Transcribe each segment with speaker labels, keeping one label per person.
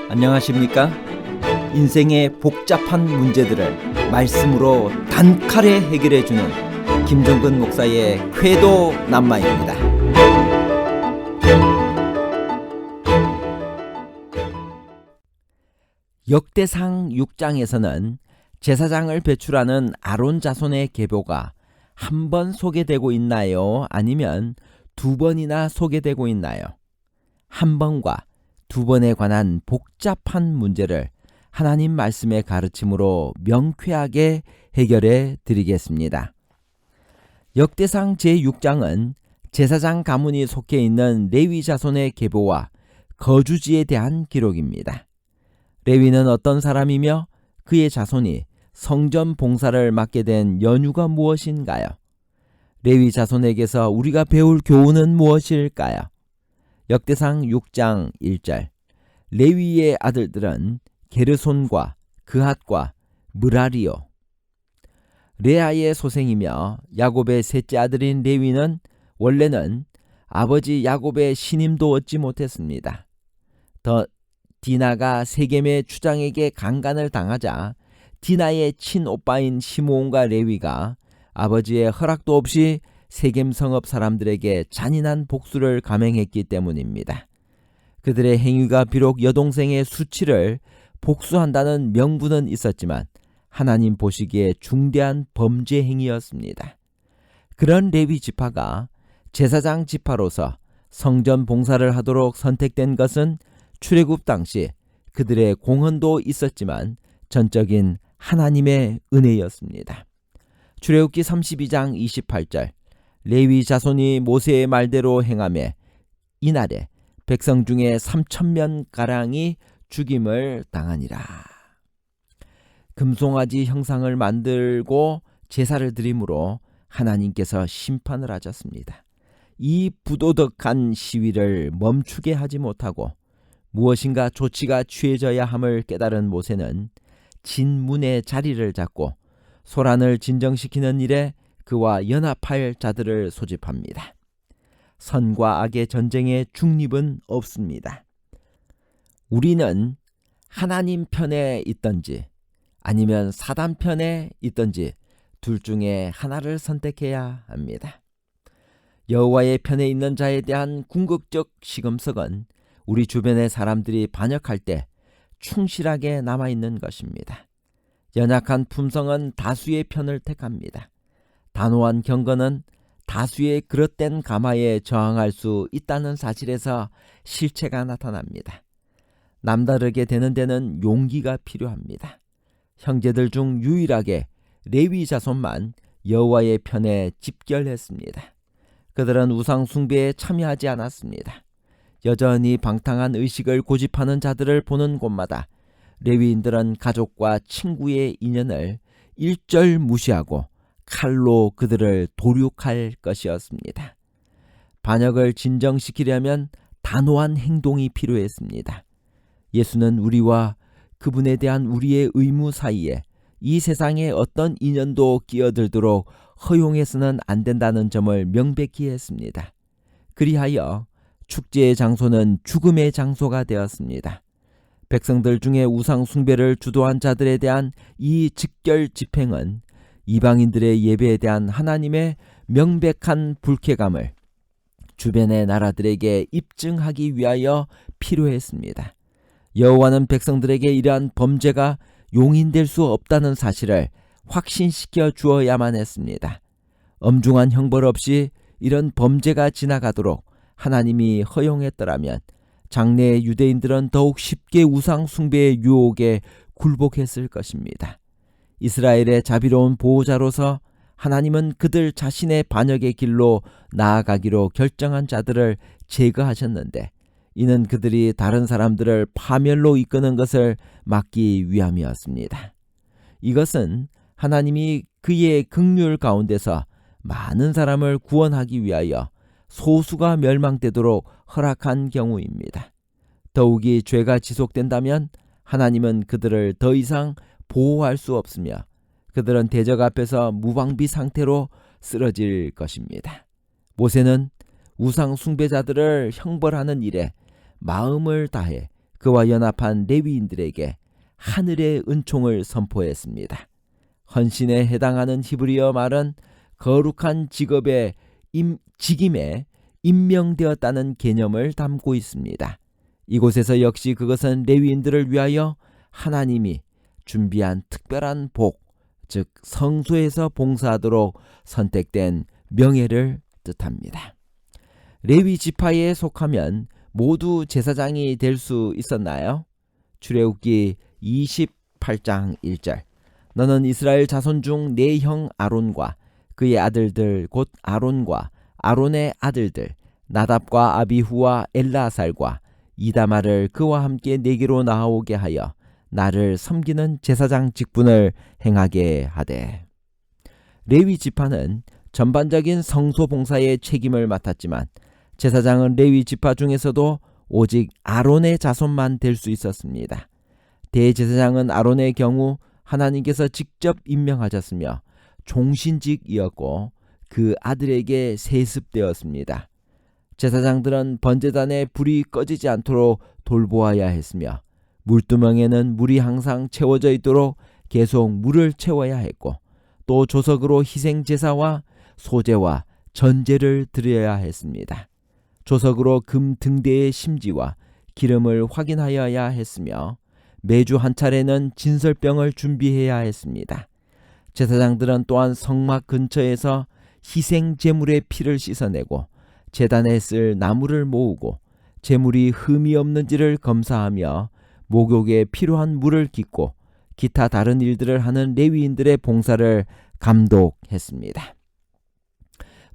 Speaker 1: 안녕하십니까? 인생의 복잡한 문제들을 말씀으로 단칼에 해결해주는 김종근 목사의 쾌도 남마입니다. 역대상 6장에서는 제사장을 배출하는 아론 자손의 계보가 한 번 소개되고 있나요? 아니면 두 번이나 소개되고 있나요? 한 번과 두 번에 관한 복잡한 문제를 하나님 말씀의 가르침으로 명쾌하게 해결해 드리겠습니다. 역대상 제6장은 제사장 가문이 속해 있는 레위 자손의 계보와 거주지에 대한 기록입니다. 레위는 어떤 사람이며 그의 자손이 성전 봉사를 맡게 된 연유가 무엇인가요? 레위 자손에게서 우리가 배울 교훈은 무엇일까요? 역대상 6장 1절 레위의 아들들은 게르손과 그핫과 므라리요. 레아의 소생이며 야곱의 셋째 아들인 레위는 원래는 아버지 야곱의 신임도 얻지 못했습니다. 디나가 세겜의 추장에게 강간을 당하자 디나의 친오빠인 시므온과 레위가 아버지의 허락도 없이 세겜 성읍 사람들에게 잔인한 복수를 감행했기 때문입니다. 그들의 행위가 비록 여동생의 수치를 복수한다는 명분은 있었지만 하나님 보시기에 중대한 범죄 행위였습니다. 그런 레위 지파가 제사장 지파로서 성전 봉사를 하도록 선택된 것은 출애굽 당시 그들의 공헌도 있었지만 전적인 하나님의 은혜였습니다. 출애굽기 32장 28절 레위 자손이 모세의 말대로 행하매 이날에 백성 중에 3,000명가량이 죽임을 당하니라. 금송아지 형상을 만들고 제사를 드림으로 하나님께서 심판을 하셨습니다. 이 부도덕한 시위를 멈추게 하지 못하고 무엇인가 조치가 취해져야 함을 깨달은 모세는 진문의 자리를 잡고 소란을 진정시키는 일에 그와 연합할 자들을 소집합니다. 선과 악의 전쟁에 중립은 없습니다. 우리는 하나님 편에 있든지 아니면 사단 편에 있든지 둘 중에 하나를 선택해야 합니다. 여호와의 편에 있는 자에 대한 궁극적 시금석은 우리 주변의 사람들이 반역할 때 충실하게 남아있는 것입니다. 연약한 품성은 다수의 편을 택합니다. 단호한 경건은 다수의 그릇된 가마에 저항할 수 있다는 사실에서 실체가 나타납니다. 남다르게 되는 데는 용기가 필요합니다. 형제들 중 유일하게 레위 자손만 여호와의 편에 집결했습니다. 그들은 우상 숭배에 참여하지 않았습니다. 여전히 방탕한 의식을 고집하는 자들을 보는 곳마다 레위인들은 가족과 친구의 인연을 일절 무시하고 칼로 그들을 도륙할 것이었습니다. 반역을 진정시키려면 단호한 행동이 필요했습니다. 예수는 우리와 그분에 대한 우리의 의무 사이에 이 세상의 어떤 인연도 끼어들도록 허용해서는 안 된다는 점을 명백히 했습니다. 그리하여 축제의 장소는 죽음의 장소가 되었습니다. 백성들 중에 우상 숭배를 주도한 자들에 대한 이 직결 집행은 이방인들의 예배에 대한 하나님의 명백한 불쾌감을 주변의 나라들에게 입증하기 위하여 필요했습니다. 여호와는 백성들에게 이러한 범죄가 용인될 수 없다는 사실을 확신시켜 주어야만 했습니다. 엄중한 형벌 없이 이런 범죄가 지나가도록 하나님이 허용했더라면 장래의 유대인들은 더욱 쉽게 우상 숭배의 유혹에 굴복했을 것입니다. 이스라엘의 자비로운 보호자로서 하나님은 그들 자신의 반역의 길로 나아가기로 결정한 자들을 제거하셨는데 이는 그들이 다른 사람들을 파멸로 이끄는 것을 막기 위함이었습니다. 이것은 하나님이 그의 긍휼 가운데서 많은 사람을 구원하기 위하여 소수가 멸망되도록 허락한 경우입니다. 더욱이 죄가 지속된다면 하나님은 그들을 더 이상 보호할 수 없으며 그들은 대적 앞에서 무방비 상태로 쓰러질 것입니다. 모세는 우상 숭배자들을 형벌하는 일에 마음을 다해 그와 연합한 레위인들에게 하늘의 은총을 선포했습니다. 헌신에 해당하는 히브리어 말은 거룩한 직임에 임명되었다는 개념을 담고 있습니다. 이곳에서 역시 그것은 레위인들을 위하여 하나님이 준비한 특별한 복, 즉 성소에서 봉사하도록 선택된 명예를 뜻합니다. 레위 지파에 속하면 모두 제사장이 될 수 있었나요? 출애굽기 28장 1절. 너는 이스라엘 자손 중 네 형 아론과 그의 아들들 곧 아론과 아론의 아들들 나답과 아비후와 엘라살과 이다말을 그와 함께 내게로 나아오게 하여 나를 섬기는 제사장 직분을 행하게 하되. 레위 지파는 전반적인 성소 봉사의 책임을 맡았지만 제사장은 레위 지파 중에서도 오직 아론의 자손만 될 수 있었습니다. 대제사장은 아론의 경우 하나님께서 직접 임명하셨으며 종신직이었고 그 아들에게 세습되었습니다. 제사장들은 번제단에 불이 꺼지지 않도록 돌보아야 했으며 물두멍에는 물이 항상 채워져 있도록 계속 물을 채워야 했고 또 조석으로 희생제사와 소제와 전제를 드려야 했습니다. 조석으로 금 등대의 심지와 기름을 확인하여야 했으며 매주 한 차례는 진설병을 준비해야 했습니다. 제사장들은 또한 성막 근처에서 희생 제물의 피를 씻어내고 제단에 쓸 나무를 모으고 제물이 흠이 없는지를 검사하며 목욕에 필요한 물을 깃고 기타 다른 일들을 하는 레위인들의 봉사를 감독했습니다.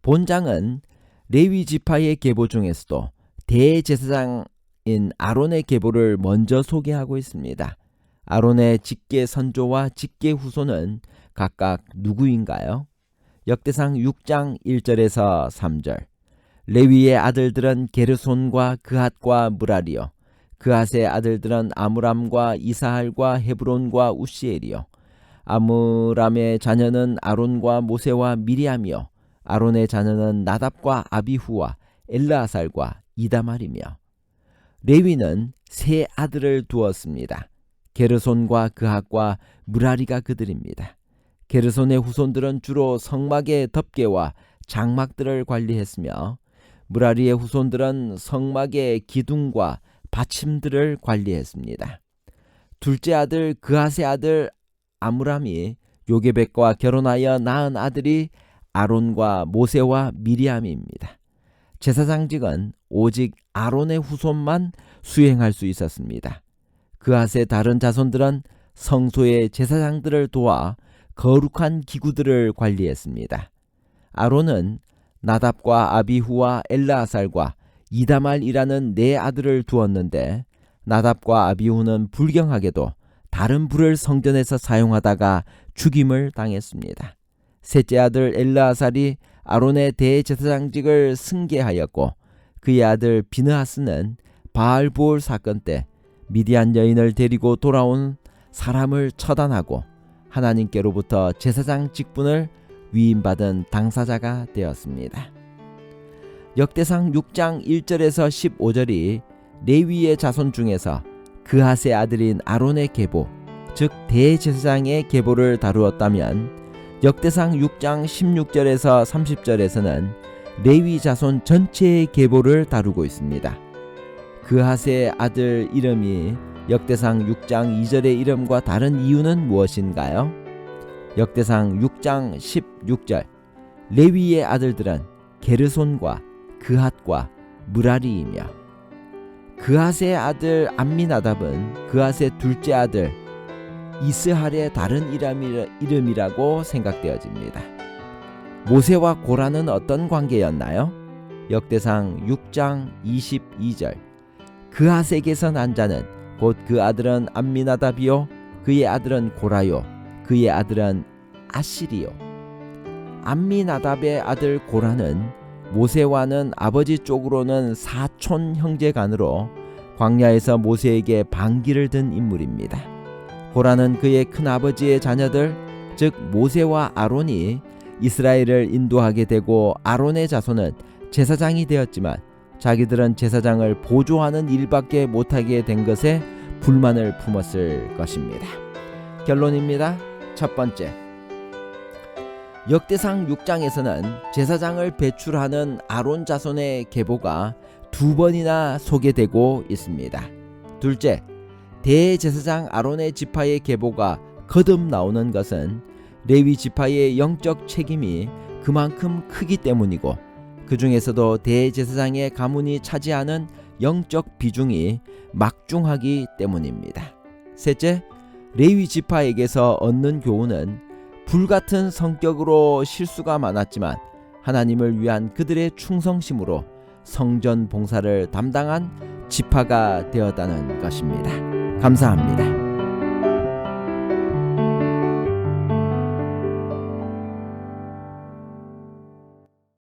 Speaker 1: 본장은 레위 지파의 계보 중에서도 대제사장인 아론의 계보를 먼저 소개하고 있습니다. 아론의 직계 선조와 직계 후손은 각각 누구인가요? 역대상 6장 1절에서 3절. 레위의 아들들은 게르손과 그핫과 무라리요 그핫의 아들들은 아므람과 이사할과 헤브론과 우시엘이요 아므람의 자녀는 아론과 모세와 미리암이요 아론의 자녀는 나답과 아비후와 엘라살과 이다말이며. 레위는 세 아들을 두었습니다. 게르손과 그핫과 무라리가 그들입니다. 게르손의 후손들은 주로 성막의 덮개와 장막들을 관리했으며 무라리의 후손들은 성막의 기둥과 받침들을 관리했습니다. 둘째 아들 그핫의 아들 아므람이 요게벳과 결혼하여 낳은 아들이 아론과 모세와 미리암입니다. 제사장직은 오직 아론의 후손만 수행할 수 있었습니다. 그핫의 다른 자손들은 성소의 제사장들을 도와 거룩한 기구들을 관리했습니다. 아론은 나답과 아비후와 엘라살과 이다말이라는 네 아들을 두었는데 나답과 아비후는 불경하게도 다른 불을 성전에서 사용하다가 죽임을 당했습니다. 셋째 아들 엘라살이 아론의 대제사장직을 승계하였고 그의 아들 비느하스는 바알보올 사건 때 미디안 여인을 데리고 돌아온 사람을 처단하고 하나님께로부터 제사장 직분을 위임받은 당사자가 되었습니다. 역대상 6장 1절에서 15절이 레위의 자손 중에서 그핫의 아들인 아론의 계보, 즉 대제사장의 계보를 다루었다면 역대상 6장 16절에서 30절에서는 레위 자손 전체의 계보를 다루고 있습니다. 그핫의 아들 이름이 역대상 6장 2절의 이름과 다른 이유는 무엇인가요? 역대상 6장 16절. 레위의 아들들은 게르손과 그핫과 무라리이며 그핫의 아들 암미나답은 그핫의 둘째 아들 이스할의 다른 이름이라고 생각되어집니다. 모세와 고라는 어떤 관계였나요? 역대상 6장 22절. 그핫에게서 난 자는 곧 그 아들은 암미나답이요 그의 아들은 고라요 그의 아들은 아실이요. 암미나답의 아들 고라는 모세와는 아버지 쪽으로는 사촌 형제간으로 광야에서 모세에게 반기를 든 인물입니다. 고라는 그의 큰아버지의 자녀들, 즉 모세와 아론이 이스라엘을 인도하게 되고 아론의 자손은 제사장이 되었지만 자기들은 제사장을 보조하는 일밖에 못하게 된 것에 불만을 품었을 것입니다. 결론입니다. 첫 번째, 역대상 6장에서는 제사장을 배출하는 아론 자손의 계보가 2번이나 소개되고 있습니다. 둘째, 대제사장 아론의 지파의 계보가 거듭 나오는 것은 레위 지파의 영적 책임이 그만큼 크기 때문이고, 그 중에서도 대제사장의 가문이 차지하는 영적 비중이 막중하기 때문입니다. 셋째, 레위 지파에게서 얻는 교훈은 불같은 성격으로 실수가 많았지만 하나님을 위한 그들의 충성심으로 성전 봉사를 담당한 지파가 되었다는 것입니다. 감사합니다.